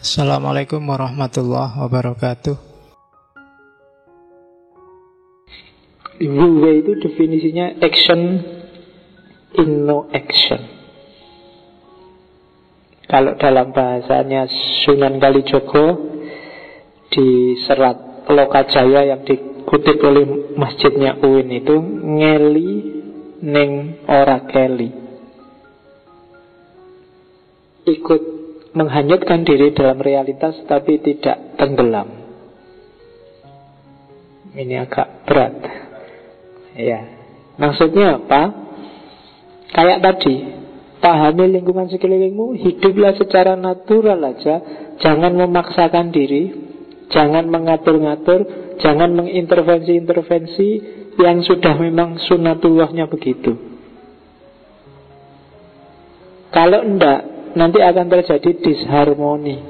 Assalamualaikum warahmatullahi wabarakatuh. Wu Wei itu definisinya action in no action. Kalau dalam bahasanya Sunan Kalijogo di serat Lokajaya yang dikutip oleh masjidnya UIN itu, ngeli ning ora keli, ikut menghanyutkan diri dalam realitas tapi tidak tenggelam. Ini agak berat. Ya, maksudnya apa? Kayak tadi, pahami lingkungan sekelilingmu, hiduplah secara natural aja. Jangan memaksakan diri, jangan mengatur-ngatur, jangan mengintervensi-intervensi yang sudah memang sunatullahnya begitu. Kalau enggak, nanti akan terjadi disharmoni,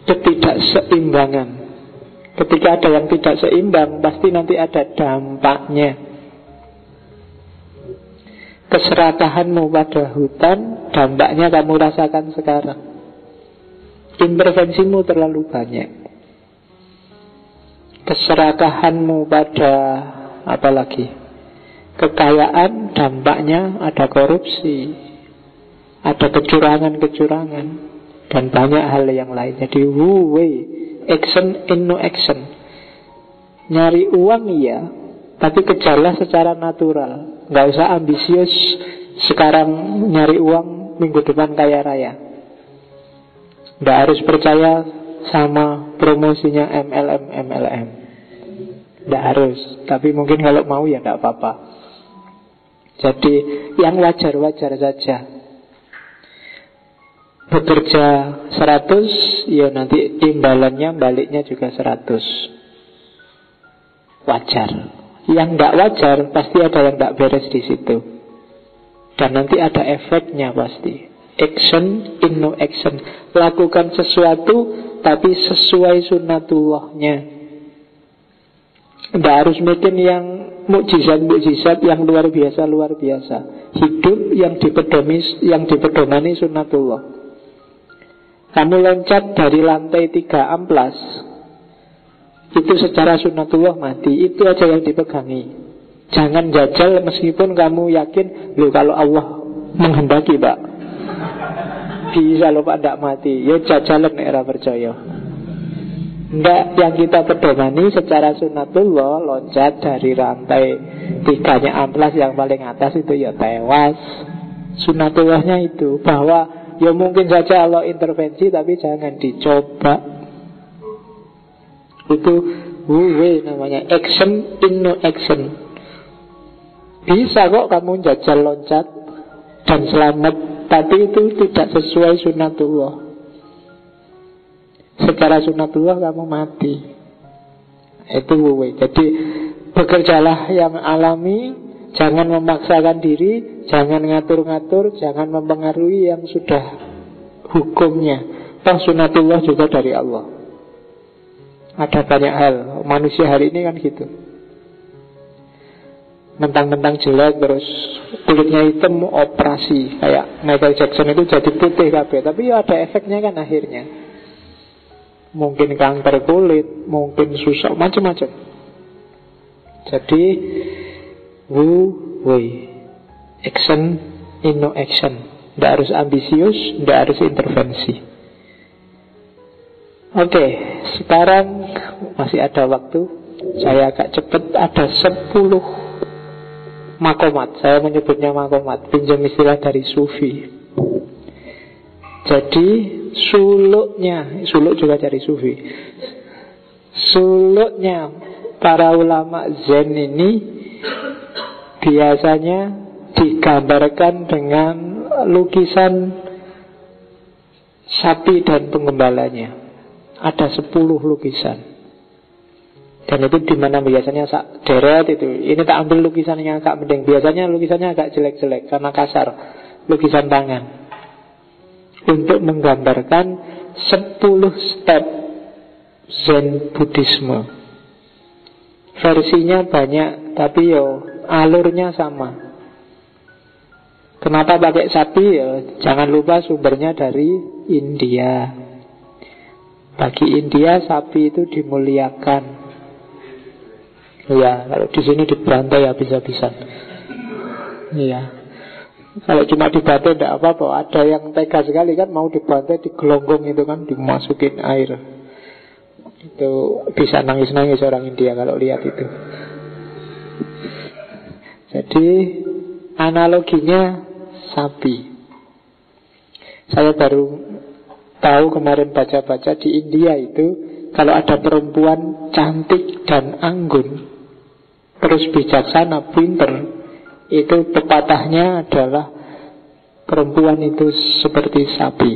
ketidakseimbangan. Ketika ada yang tidak seimbang, pasti nanti ada dampaknya. Keserakahanmu pada hutan, dampaknya kamu rasakan sekarang. Intervensimu terlalu banyak. Keserakahanmu pada apalagi kekayaan, dampaknya ada korupsi, ada kecurangan-kecurangan, dan banyak hal yang lain. Jadi Wu Wei, action in no action. Nyari uang iya, tapi kejarlah secara natural. Gak usah ambisius, sekarang nyari uang, minggu depan kaya raya. Gak harus percaya sama promosinya MLM. Gak harus, tapi mungkin kalau mau ya gak apa-apa. Jadi yang wajar-wajar saja. Bekerja 100, ya nanti imbalannya baliknya juga 100. Wajar. Yang tidak wajar pasti ada yang tidak beres di situ. Dan nanti ada efeknya pasti. Action in no action. Lakukan sesuatu tapi sesuai sunnatullahnya. Tidak harus bikin yang mukjizat-mukjizat yang luar biasa. Hidup yang dipedomani sunnatullah. Kamu loncat dari lantai 3 amplas, itu secara sunnatullah mati. Itu aja yang dipegangi. Jangan jajal meskipun kamu yakin, loh kalau Allah menghendaki pak, bisa loh pak tidak mati. Ya jajalan era percaya. Enggak, yang kita pedomani secara sunnatullah, loncat dari lantai 3-nya amplas yang paling atas itu ya tewas. Sunnatullahnya itu bahwa ya mungkin saja Allah intervensi, tapi jangan dicoba. Itu Wu Wei namanya, action in no action. Bisa kok kamu jajal loncat dan selamat, tapi itu tidak sesuai sunnatullah. Secara sunnatullah kamu mati. Itu Wu Wei. Jadi bekerjalah yang alami, jangan memaksakan diri, jangan ngatur-ngatur, jangan mempengaruhi yang sudah hukumnya. Toh sunatullah juga dari Allah. Ada banyak hal. Manusia hari ini kan gitu. Mentang-mentang jelek terus kulitnya hitam operasi. Kayak Michael Jackson itu jadi putih kabeh. Tapi ya ada efeknya kan akhirnya. Mungkin kanker kulit, mungkin susah, macam-macam. Jadi Wu Wei, action in no action. Tidak harus ambisius, tidak harus intervensi. Oke, sekarang masih ada waktu. Saya agak cepat. Ada 10 makomat. Saya menyebutnya makomat, pinjam istilah dari Sufi. Jadi suluk juga dari Sufi. Suluknya para ulama Zen ini biasanya digambarkan dengan lukisan sapi dan penggembalanya. Ada 10 lukisan. Dan itu dimana biasanya deret itu. Ini tak ambil lukisannya agak mending. Biasanya lukisannya agak jelek-jelek karena kasar. Lukisan tangan. Untuk menggambarkan 10 step Zen Buddhisme. Versinya banyak, tapi alurnya sama. Kenapa pakai sapi? Ya, jangan lupa sumbernya dari India. Bagi India sapi itu dimuliakan. Ya, kalau di sini dibantai habis-habisan. Iya. Kalau cuma dibantai tidak apa-apa. Ada yang tega sekali kan, mau dibantai digelonggong itu kan, dimasukin air. Itu bisa nangis-nangis orang India kalau lihat itu. Jadi analoginya sapi. Saya baru tahu kemarin baca-baca di India itu, kalau ada perempuan cantik dan anggun, terus bijaksana, pinter, itu pepatahnya adalah perempuan itu seperti sapi.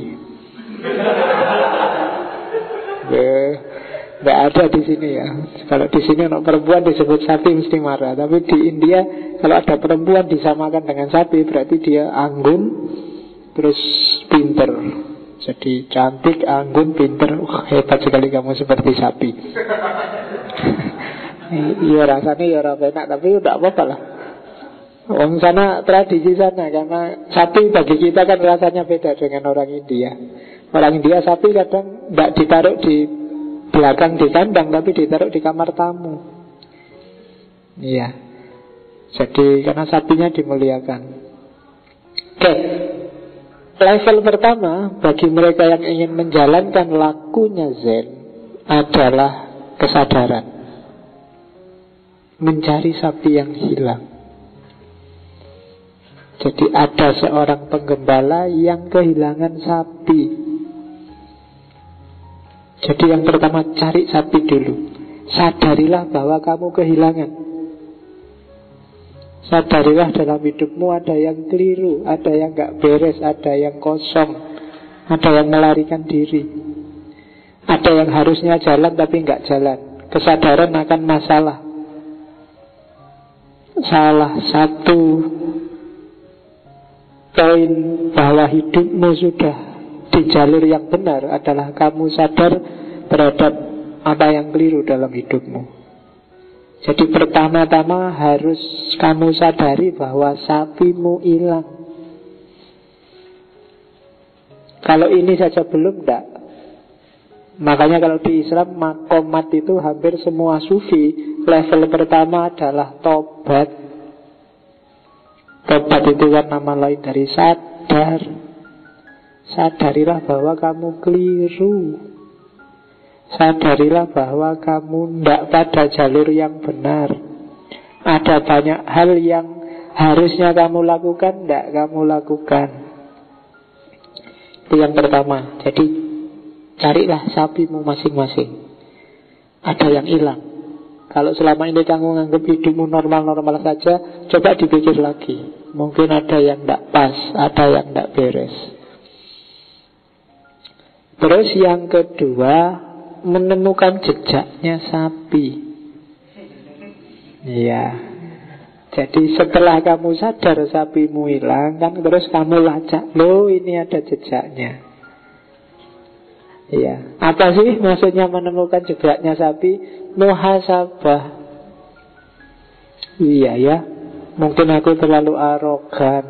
Nggak ada di sini ya. Kalau di sini anak perempuan disebut sapi mesti marah. Tapi di India kalau ada perempuan disamakan dengan sapi, berarti dia anggun terus pinter. Jadi cantik, anggun, pinter. Hebat sekali kamu seperti sapi. Iya rasanya ya orang enak, tapi udah apa-apa lah. Orang sana tradisi sana, karena sapi bagi kita kan rasanya beda dengan orang India. Orang India sapi kadang tidak ditaruh di belakang di kandang, tapi ditaruh di kamar tamu. Iya. Jadi karena sapinya dimuliakan. Oke. Level pertama bagi mereka yang ingin menjalankan lakunya Zen adalah kesadaran. Mencari sapi yang hilang. Jadi ada seorang penggembala yang kehilangan sapi. Jadi yang pertama cari sapi dulu. Sadarilah bahwa kamu kehilangan. Sadarilah dalam hidupmu ada yang keliru, ada yang gak beres, ada yang kosong, ada yang melarikan diri, ada yang harusnya jalan tapi gak jalan. Kesadaran akan masalah. Salah satu poin bahwa hidupmu sudah di jalur yang benar adalah kamu sadar terhadap apa yang keliru dalam hidupmu. Jadi pertama-tama harus kamu sadari bahwa sapimu hilang. Kalau ini saja belum, enggak. Makanya kalau di Islam makomat itu hampir semua sufi level pertama adalah tobat. Tobat itu kan nama lain dari sadar. Sadarilah bahwa kamu keliru. Sadarilah bahwa kamu tidak pada jalur yang benar. Ada banyak hal yang harusnya kamu lakukan, tidak kamu lakukan. Itu yang pertama. Jadi carilah sapimu masing-masing. Ada yang hilang. Kalau selama ini kamu menganggap hidupmu normal-normal saja, coba dipikir lagi. Mungkin ada yang tidak pas, ada yang tidak beres. Terus yang kedua, menemukan jejaknya sapi. Iya. Jadi setelah kamu sadar sapimu hilang, kan terus kamu lacak, loh ini ada jejaknya. Iya. Apa sih maksudnya menemukan jejaknya sapi? Muhasabah. Iya ya. Mungkin aku terlalu arogan.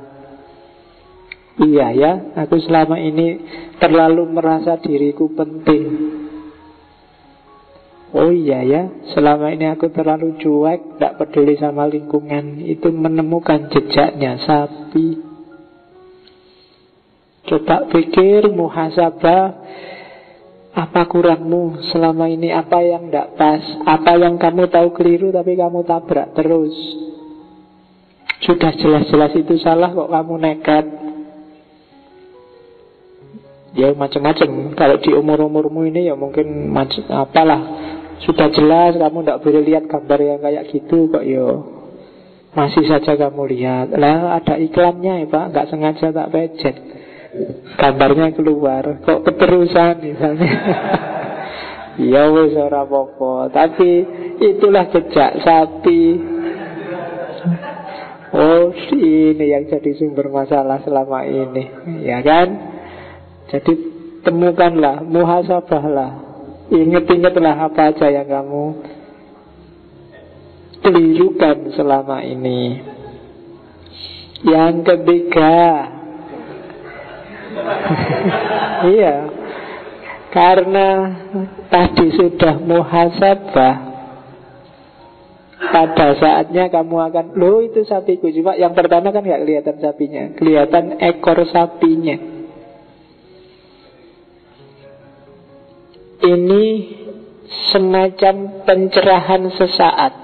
Iya ya. Aku selama ini terlalu merasa diriku penting. Oh iya ya, selama ini aku terlalu cuek, tidak peduli sama lingkungan. Itu menemukan jejaknya sapi. Coba pikir, muhasabah, apa kurangmu selama ini, apa yang tidak pas, apa yang kamu tahu keliru tapi kamu tabrak terus. Sudah jelas-jelas itu salah kok kamu nekat. Ya macam-macam. Kalau di umur-umurmu ini ya mungkin macam apalah. Sudah jelas kamu tidak boleh lihat gambar yang kayak gitu kok yo. Masih saja kamu lihat. Lah ada iklannya ya Pak, nggak sengaja tak pencet. Gambarnya keluar, kok keterusan misalnya. Ya wis ora apa-apa, tapi itulah jejak sapi. Oh, ini yang jadi sumber masalah selama ini, ya kan? Jadi temukanlah, muhasabahlah. Ingat-ingatlah apa aja yang kamu kelirukan selama ini. Yang ketiga, iya, karena tadi sudah muhasabah, pada saatnya kamu akan, loh itu sapiku. Cuma yang pertama kan gak kelihatan sapinya, kelihatan ekor sapinya. Ini semacam pencerahan sesaat.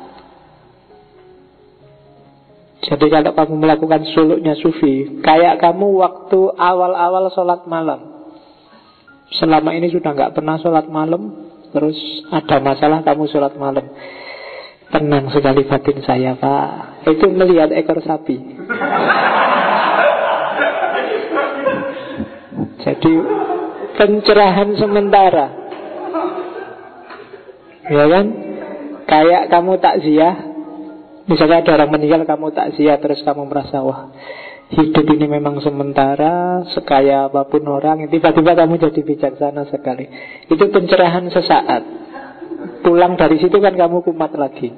Jadi kalau kamu melakukan suluknya sufi, kayak kamu waktu awal-awal sholat malam. Selama ini sudah gak pernah sholat malam, terus ada masalah kamu sholat malam. Tenang sekali batin saya, Pak. Itu melihat ekor sapi. Jadi pencerahan sementara, ya kan? Kayak kamu takziah. Misalnya ada orang meninggal, kamu takziah, terus kamu merasa, wah, hidup ini memang sementara, sekaya apapun orang. Tiba-tiba kamu jadi bijaksana sekali. Itu pencerahan sesaat. Pulang dari situ kan kamu kumat lagi.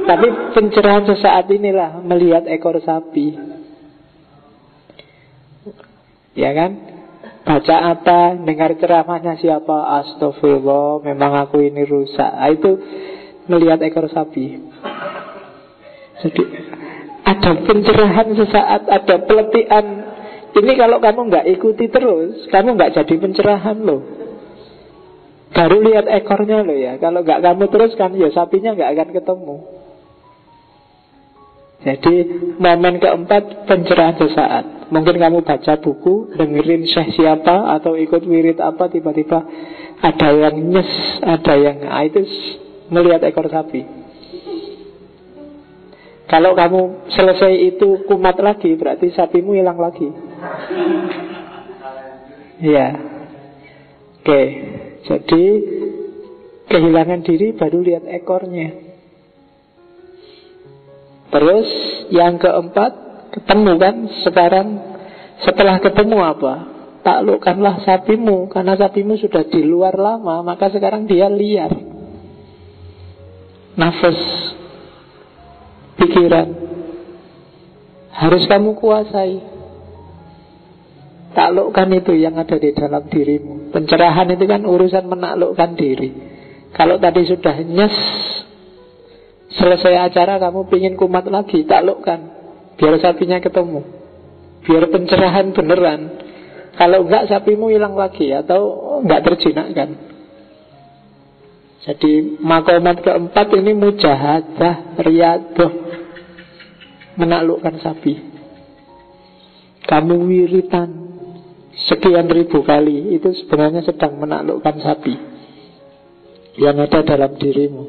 Tapi pencerahan sesaat inilah melihat ekor sapi. Ya kan? Baca apa, dengar ceramahnya siapa, astagfirullah, memang aku ini rusak. Itu melihat ekor sapi. Jadi ada pencerahan sesaat, ada peletihan. Ini kalau kamu nggak ikuti terus, kamu nggak jadi pencerahan loh. Baru lihat ekornya loh ya. Kalau nggak kamu terus kan ya sapinya nggak akan ketemu. Jadi momen keempat pencerahan sesaat. Mungkin kamu baca buku, dengerin syekh siapa, atau ikut wirid apa, tiba-tiba ada yang nyes, ada yang itu melihat ekor sapi. Kalau kamu selesai itu kumat lagi, berarti sapimu hilang lagi. Ya. Oke. Jadi kehilangan diri baru lihat ekornya. Terus yang keempat, ketemu kan sekarang. Setelah ketemu apa? Taklukkanlah sapimu. Karena sapimu sudah di luar lama, maka sekarang dia liar. Nafas, pikiran harus kamu kuasai. Taklukkan itu yang ada di dalam dirimu. Pencerahan itu kan urusan menaklukkan diri. Kalau tadi sudah nyes, selesai acara kamu pingin kumat lagi, taklukkan. Biar sapinya ketemu, biar pencerahan beneran. Kalau enggak sapimu hilang lagi, atau enggak terjinakkan. Jadi makomat keempat ini mujahadah, riyadah, menaklukkan sapi. Kamu wiritan sekian ribu kali, itu sebenarnya sedang menaklukkan sapi yang ada dalam dirimu.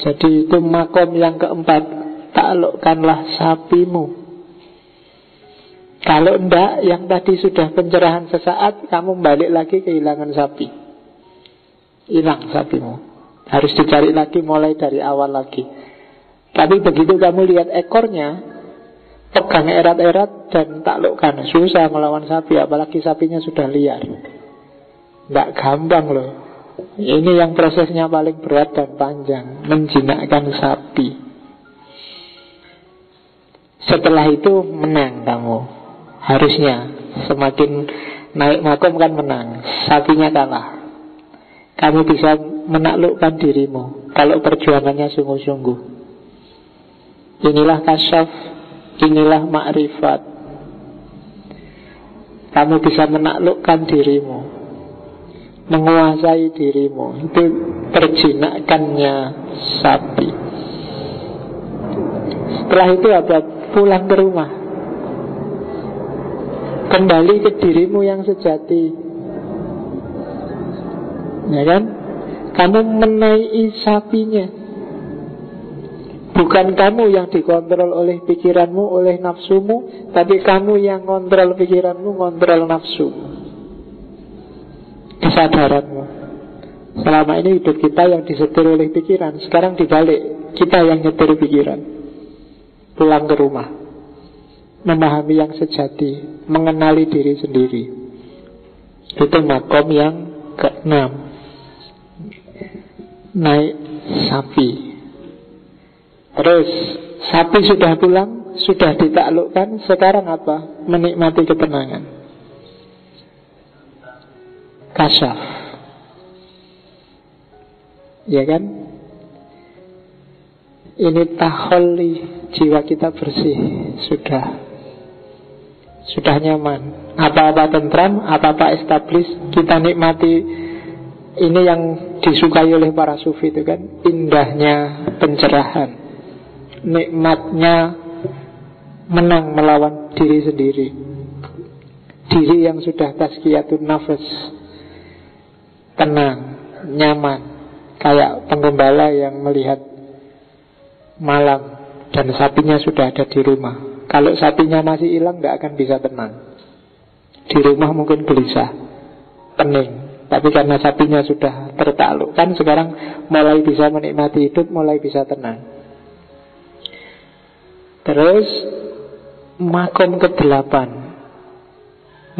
Jadi itu makom yang keempat, taklukkanlah sapimu. Kalau enggak, yang tadi sudah pencerahan sesaat, kamu balik lagi kehilangan sapi. Hilang sapimu, harus dicari lagi, mulai dari awal lagi. Tapi begitu kamu lihat ekornya, pegang erat-erat dan taklukkan. Susah melawan sapi, apalagi sapinya sudah liar. Nggak gampang loh. Ini yang prosesnya paling berat dan panjang, menjinakkan sapi. Setelah itu menang kamu. Harusnya semakin naik makom kan menang. Sapinya kalah. Kamu bisa menaklukkan dirimu kalau perjuangannya sungguh-sungguh. Inilah kasyaf, inilah ma'rifat. Kamu bisa menaklukkan dirimu, menguasai dirimu. Itu perjinakannya sapi. Setelah itu apa? Pulang ke rumah, kembali ke dirimu yang sejati. Ya kan? Kamu menaiki sapinya. Bukan kamu yang dikontrol oleh pikiranmu, oleh nafsumu, tapi kamu yang kontrol pikiranmu, kontrol nafsumu, kesadaranmu. Selama ini hidup kita yang disetir oleh pikiran. Sekarang dibalik, kita yang nyetir pikiran. Pulang ke rumah, memahami yang sejati, mengenali diri sendiri. Itu makom yang ke-6. Naik sapi. Terus sapi sudah pulang, sudah ditaklukkan, sekarang apa? Menikmati ketenangan. Kasyaf. Ya kan? Ini taholli, jiwa kita bersih. Sudah nyaman. Apa-apa tentram, apa-apa establis, kita nikmati. Ini yang disukai oleh para sufi itu kan, indahnya pencerahan, nikmatnya menang melawan diri sendiri. Diri yang sudah tazkiyatun nafas, tenang, nyaman, kayak penggembala yang melihat malam dan sapinya sudah ada di rumah. Kalau sapinya masih hilang, gak akan bisa tenang. Di rumah mungkin gelisah, pening. Tapi karena sapinya sudah tertaklukkan, sekarang mulai bisa menikmati hidup, mulai bisa tenang. Terus makom ke-8,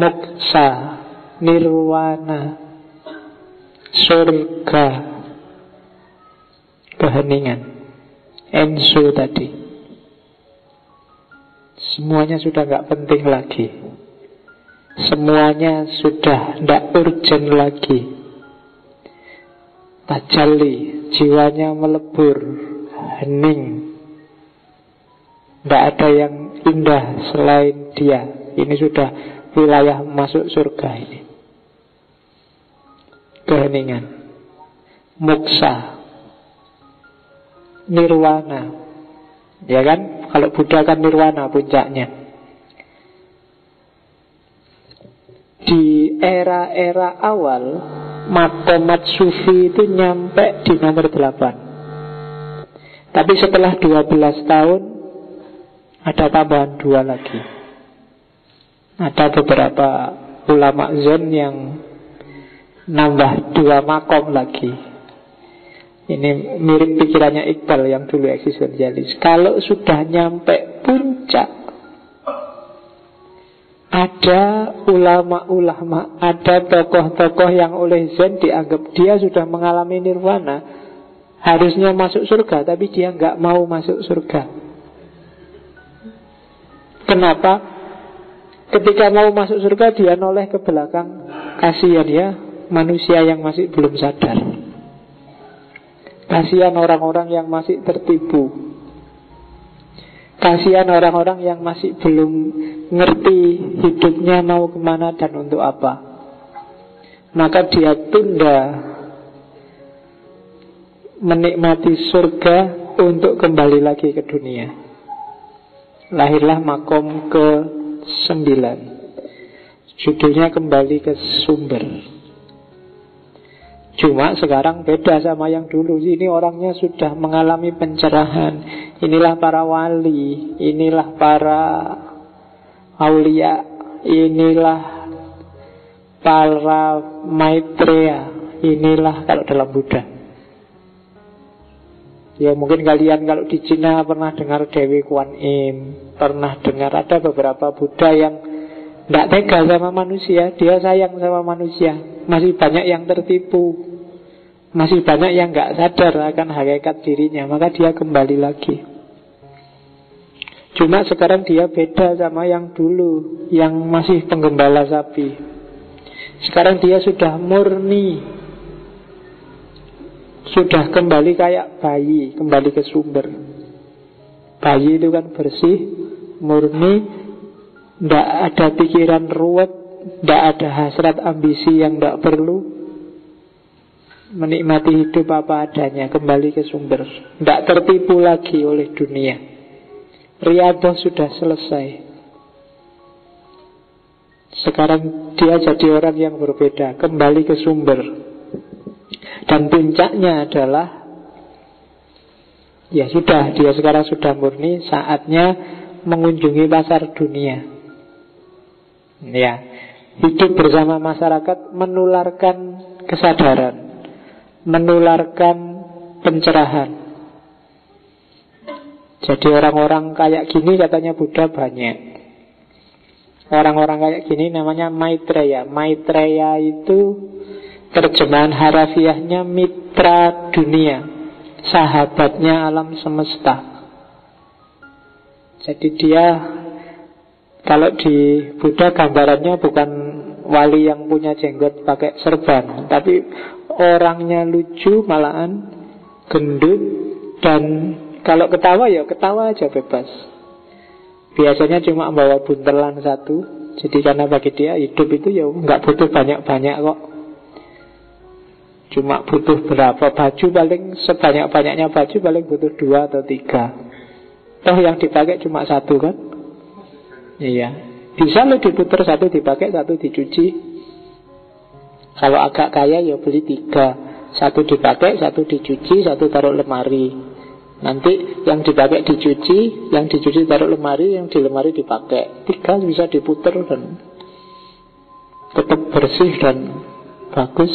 moksa, nirwana, surga, keheningan, ensu tadi. Semuanya sudah gak penting lagi. Semuanya sudah tidak urgent lagi. Tajalli, jiwanya melebur, hening. Tidak ada yang indah selain dia. Ini sudah wilayah masuk surga ini. Keheningan, moksa, nirwana. Ya kan? Kalau Buddha kan nirwana puncaknya. Di era-era awal, maqamat sufi itu nyampe di nomor 8. Tapi setelah 12 tahun ada tambahan 2 lagi. Ada beberapa ulama Zen yang nambah 2 makom lagi. Ini mirip pikirannya Iqbal yang dulu eksistensialis. Kalau sudah nyampe puncak, ada ulama-ulama, ada tokoh-tokoh yang oleh Zen dianggap dia sudah mengalami nirwana, harusnya masuk surga, tapi dia nggak mau masuk surga. Kenapa? Ketika mau masuk surga, dia noleh ke belakang. Kasihan ya, manusia yang masih belum sadar. Kasihan orang-orang yang masih tertipu. Kasihan orang-orang yang masih belum ngerti hidupnya mau kemana dan untuk apa. Maka dia tunda menikmati surga untuk kembali lagi ke dunia. Lahirlah makom ke-9. Judulnya kembali ke sumber. Cuma sekarang beda sama yang dulu. Ini orangnya sudah mengalami pencerahan. Inilah para wali, inilah para aulia, inilah para maitreya, inilah kalau dalam Buddha. Ya mungkin kalian kalau di Cina pernah dengar Dewi Kuan Im, pernah dengar ada beberapa Buddha yang tidak tega sama manusia, dia sayang sama manusia. Masih banyak yang tertipu, masih banyak yang nggak sadar akan hakikat dirinya, maka dia kembali lagi. Cuma sekarang dia beda sama yang dulu, yang masih penggembala sapi. Sekarang dia sudah murni, sudah kembali kayak bayi, kembali ke sumber. Bayi itu kan bersih, murni, tidak ada pikiran ruwet, tidak ada hasrat ambisi yang tidak perlu. Menikmati hidup apa adanya, kembali ke sumber, tidak tertipu lagi oleh dunia. Riyadhah sudah selesai. Sekarang dia jadi orang yang berbeda, kembali ke sumber. Dan puncaknya adalah, ya sudah, dia sekarang sudah murni, saatnya mengunjungi pasar dunia. Ya, hidup bersama masyarakat, menularkan kesadaran, menularkan pencerahan. Jadi orang-orang kayak gini katanya Buddha banyak. Orang-orang kayak gini namanya Maitreya. Maitreya itu terjemahan harafiahnya mitra dunia, sahabatnya alam semesta. Jadi dia, kalau di Buddha gambarannya bukan wali yang punya jenggot pakai serban, tapi orangnya lucu, malahan gendut, dan kalau ketawa ya ketawa aja bebas. Biasanya cuma bawa buntelan satu. Jadi karena bagi dia hidup itu ya nggak butuh banyak-banyak kok. Cuma butuh berapa baju, paling sebanyak-banyaknya baju paling butuh 2 atau 3. Toh yang dipakai cuma satu kan? Iya. Bisa lo diputer, satu dipakai, satu dicuci. Kalau agak kaya ya beli 3. Satu dipakai, satu dicuci, satu taruh lemari. Nanti yang dipakai dicuci, yang dicuci taruh lemari, yang di lemari dipakai. 3 bisa diputer dan tetap bersih dan bagus.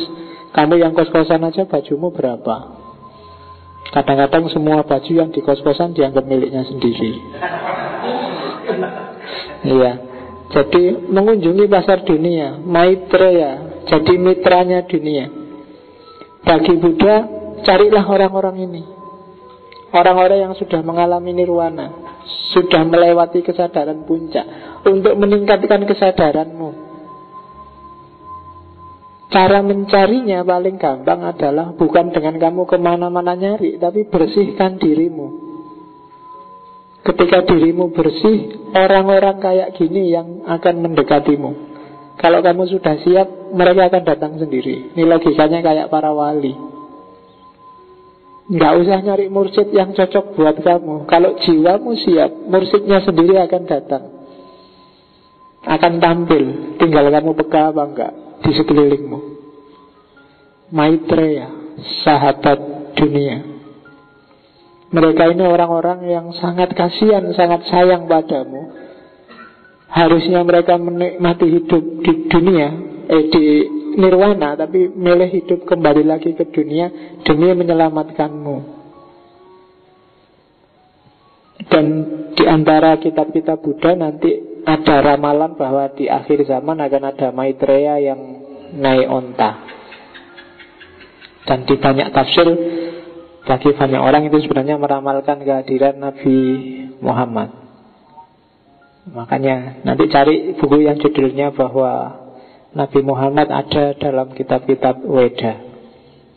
Kamu yang kos-kosan aja bajumu berapa? Kadang-kadang semua baju yang di kos-kosan dianggap miliknya sendiri. Iya. Jadi mengunjungi pasar dunia, Maitreya, jadi mitranya dunia. Bagi Buddha, carilah orang-orang ini. Orang-orang yang sudah mengalami nirwana, sudah melewati kesadaran puncak, untuk meningkatkan kesadaranmu. Cara mencarinya paling gampang adalah bukan dengan kamu kemana-mana nyari, tapi bersihkan dirimu. Ketika dirimu bersih, orang-orang kayak gini yang akan mendekatimu. Kalau kamu sudah siap, mereka akan datang sendiri. Ini logikanya kayak para wali. Nggak usah nyari mursyid yang cocok buat kamu. Kalau jiwamu siap, mursyidnya sendiri akan datang, akan tampil. Tinggal kamu peka apa enggak di sekelilingmu. Maitreya, sahabat dunia. Mereka ini orang-orang yang sangat kasihan, sangat sayang padamu. Harusnya mereka menikmati hidup di dunia, di nirwana, tapi milih hidup kembali lagi ke dunia demi menyelamatkanmu. Dan di antara kitab-kitab Buddha nanti ada ramalan bahwa di akhir zaman akan ada Maitreya yang naik onta. Dan di banyak tafsir, bagi banyak orang itu sebenarnya meramalkan kehadiran Nabi Muhammad. Makanya nanti cari buku yang judulnya bahwa Nabi Muhammad ada dalam kitab-kitab Weda.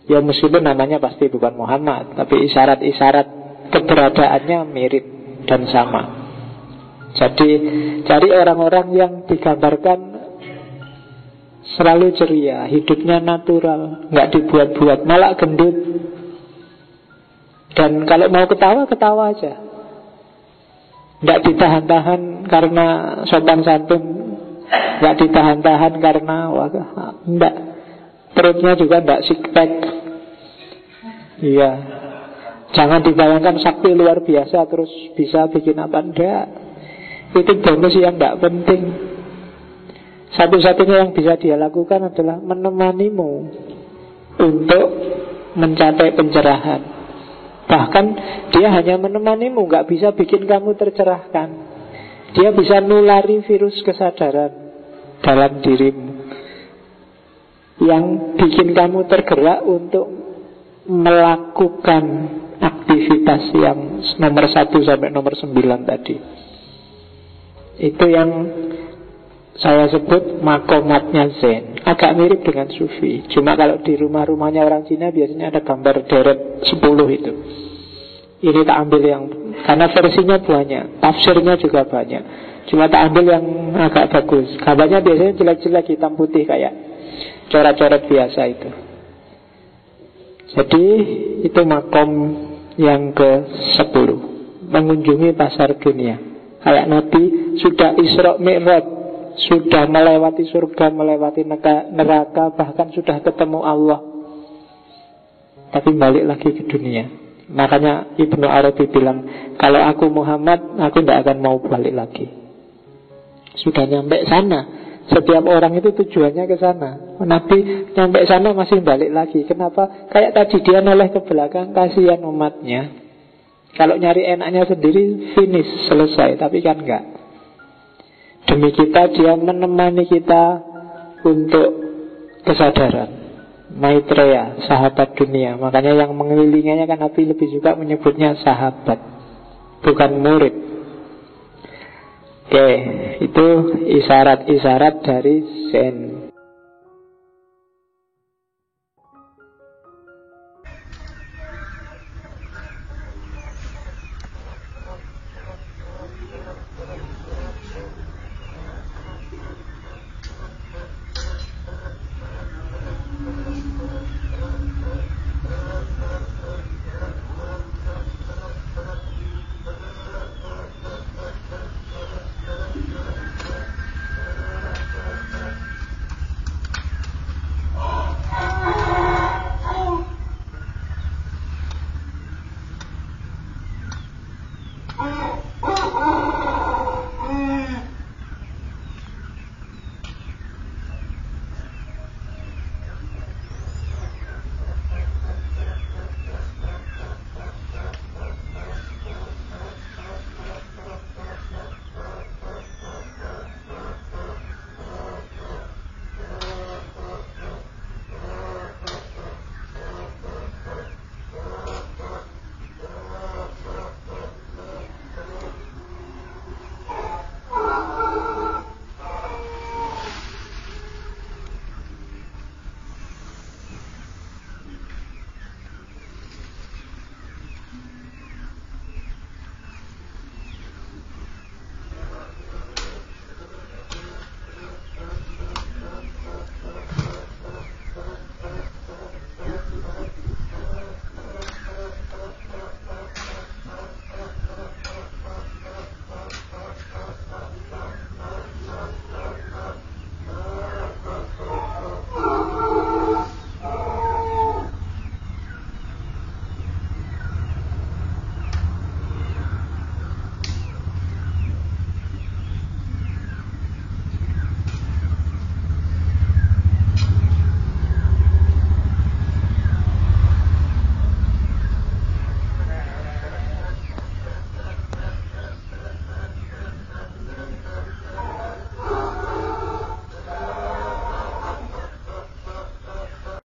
Ya meskipun namanya pasti bukan Muhammad, tapi isyarat-isyarat keberadaannya mirip dan sama. Jadi cari orang-orang yang digambarkan selalu ceria, hidupnya natural, nggak dibuat-buat, malah gendut. Dan kalau mau ketawa, ketawa aja, nggak ditahan-tahan karena sopan santun, nggak ditahan-tahan karena enggak, perutnya juga enggak six pack. Iya. Jangan dibayangkan sakti luar biasa terus bisa bikin apa, enggak. Itu bonus yang enggak penting. Satu-satunya yang bisa dia lakukan adalah menemanimu untuk mencapai pencerahan. Bahkan dia hanya menemanimu, enggak bisa bikin kamu tercerahkan. Dia bisa nulari virus kesadaran dalam dirimu yang bikin kamu tergerak untuk melakukan aktivitas yang nomor 1 sampai nomor 9 tadi. Itu yang saya sebut makomatnya Zen. Agak mirip dengan Sufi. Cuma kalau di rumah-rumahnya orang Cina biasanya ada gambar deret 10 itu. Ini tak ambil yang, karena versinya banyak, tafsirnya juga banyak. Cuma tak ambil yang agak bagus. Gambarnya biasanya jelek-jelek hitam putih kayak coret-coret biasa itu. Jadi itu makom yang ke-10, mengunjungi pasar dunia. Kayak Nabi sudah Isra Mi'raj, sudah melewati surga, melewati neraka, bahkan sudah ketemu Allah, tapi balik lagi ke dunia. Makanya Ibnu Arabi bilang, kalau aku Muhammad, aku tidak akan mau balik lagi. Sudah nyampe sana. Setiap orang itu tujuannya ke sana. Nabi nyampe sana masih balik lagi. Kenapa? Kayak tadi dia noleh ke belakang, kasihan umatnya. Kalau nyari enaknya sendiri, finish, selesai. Tapi kan enggak. Demi kita, dia menemani kita untuk kesadaran. Maitreya, sahabat dunia. Makanya yang mengelilinginya kan Nabi lebih suka menyebutnya sahabat, bukan murid. Oke, itu isyarat-isyarat dari Zen.